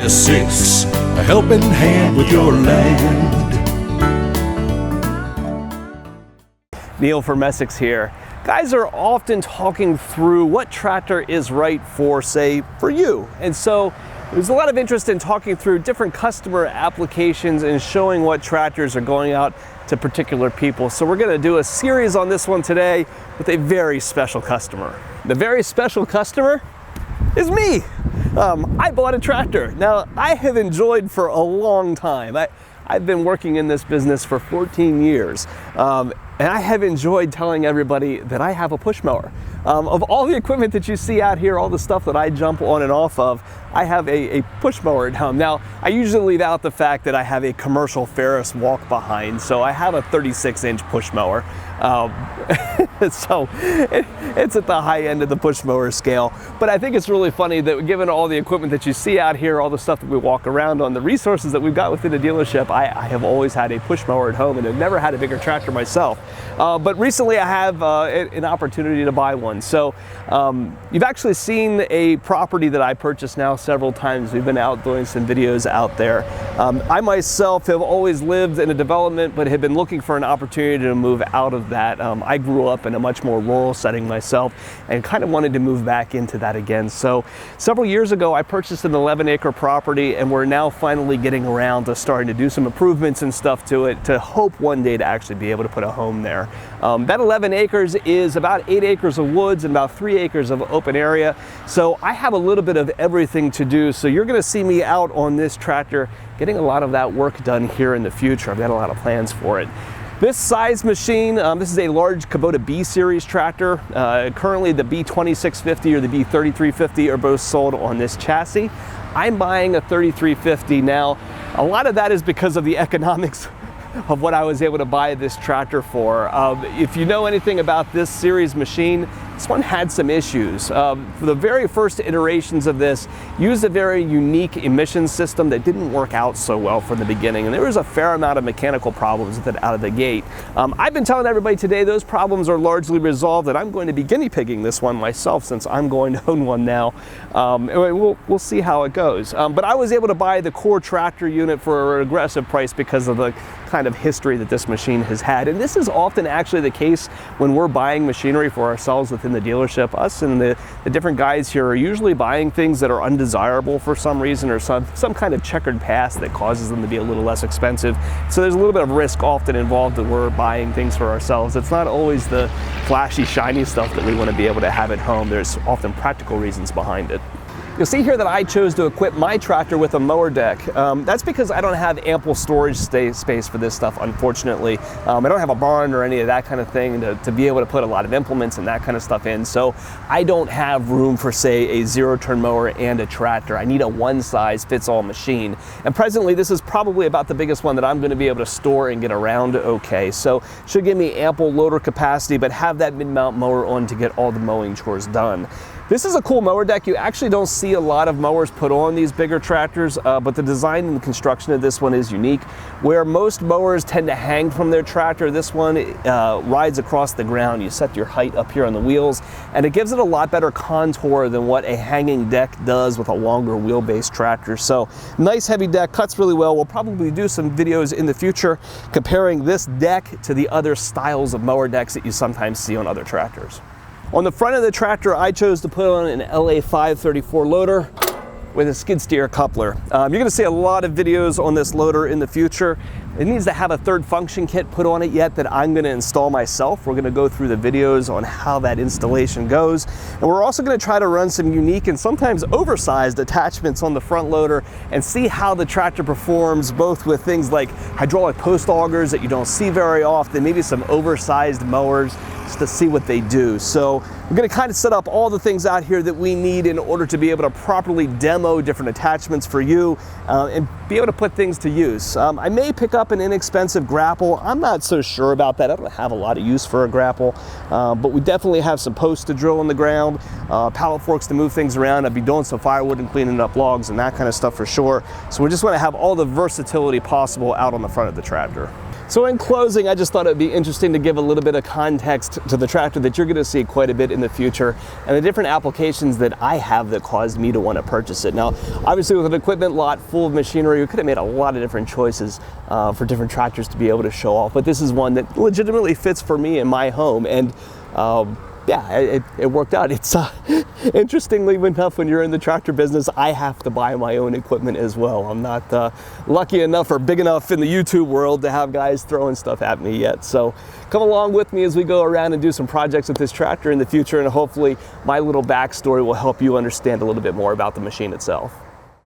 6, a helping hand with your land. Neil from Essex here. Guys are often talking through what tractor is right for, say, for you. And so there's a lot of interest in talking through different customer applications and showing what tractors are going out to particular people. So we're gonna do a series on this one today with a very special customer. The very special customer is me. I bought a tractor. Now, I have enjoyed for a long time. I've been working in this business for 14 years. And I have enjoyed telling everybody that I have a push mower. Of all the equipment that you see out here, all the stuff that I jump on and off of, I have a push mower at home. Now, I usually leave out the fact that I have a commercial Ferris walk behind, so I have a 36-inch push mower. So it's at the high end of the push mower scale. But I think it's really funny that given all the equipment that you see out here, all the stuff that we walk around on, the resources that we've got within the dealership, I have always had a push mower at home and have never had a bigger tractor myself. But recently I have an opportunity to buy one. So you've actually seen a property that I purchased now several times. We've been out doing some videos out there. I myself have always lived in a development, but have been looking for an opportunity to move out of that. I grew up in a much more rural setting myself and kind of wanted to move back into that again. So several years ago, I purchased an 11-acre property, and we're now finally getting around to starting to do some improvements and stuff to it to hope one day to actually be able to put a home there. That 11 acres is about 8 acres of woods and about 3 acres of open area. So I have a little bit of everything to do. So you're gonna see me out on this tractor getting a lot of that work done here in the future. I've got a lot of plans for it. This size machine, this is a large Kubota B series tractor. Currently the B3350 or the B3350 are both sold on this chassis. I'm buying a 3350 now. A lot of that is because of the economics of what I was able to buy this tractor for. If you know anything about this series machine, this one had some issues. For the very first iterations of this, used a very unique emission system that didn't work out so well from the beginning, and there was a fair amount of mechanical problems with it out of the gate. I've been telling everybody today those problems are largely resolved, and I'm going to be guinea pigging this one myself since I'm going to own one now. We'll see how it goes. But I was able to buy the core tractor unit for an aggressive price because of the kind of history that this machine has had. And this is often actually the case when we're buying machinery for ourselves within the dealership. Us and the different guys here are usually buying things that are undesirable for some reason, or some kind of checkered past that causes them to be a little less expensive. So there's a little bit of risk often involved that we're buying things for ourselves. It's not always the flashy, shiny stuff that we want to be able to have at home. There's often practical reasons behind it. You'll see here that I chose to equip my tractor with a mower deck. That's because I don't have ample storage space for this stuff, unfortunately. I don't have a barn or any of that kind of thing to be able to put a lot of implements and that kind of stuff in. So I don't have room for, say, a zero-turn mower and a tractor. I need a one-size-fits-all machine. And presently, this is probably about the biggest one that I'm going to be able to store and get around okay. So should give me ample loader capacity, but have that mid-mount mower on to get all the mowing chores done. This is a cool mower deck. You actually don't see a lot of mowers put on these bigger tractors, but the design and the construction of this one is unique. Where most mowers tend to hang from their tractor, this one rides across the ground. You set your height up here on the wheels, and it gives it a lot better contour than what a hanging deck does with a longer wheelbase tractor. So nice heavy deck, cuts really well. We'll probably do some videos in the future comparing this deck to the other styles of mower decks that you sometimes see on other tractors. On the front of the tractor, I chose to put on an LA 534 loader with a skid steer coupler. You're gonna see a lot of videos on this loader in the future. It needs to have a third function kit put on it yet that I'm gonna install myself. We're gonna go through the videos on how that installation goes. And we're also gonna try to run some unique and sometimes oversized attachments on the front loader and see how the tractor performs, both with things like hydraulic post augers that you don't see very often, maybe some oversized mowers, just to see what they do. So we're gonna kind of set up all the things out here that we need in order to be able to properly demo different attachments for you and be able to put things to use. I may pick up an inexpensive grapple. I'm not so sure about that. I don't have a lot of use for a grapple, but we definitely have some posts to drill in the ground, pallet forks to move things around. I'd be doing some firewood and cleaning up logs and that kind of stuff for sure. So we just want to have all the versatility possible out on the front of the tractor. So in closing, I just thought it would be interesting to give a little bit of context to the tractor that you're going to see quite a bit in the future and the different applications that I have that caused me to want to purchase it. Now, obviously with an equipment lot full of machinery, we could have made a lot of different choices for different tractors to be able to show off, but this is one that legitimately fits for me in my home. And yeah, it worked out. It's interestingly enough, when you're in the tractor business, I have to buy my own equipment as well. I'm not lucky enough or big enough in the YouTube world to have guys throwing stuff at me yet. So come along with me as we go around and do some projects with this tractor in the future, and hopefully my little backstory will help you understand a little bit more about the machine itself.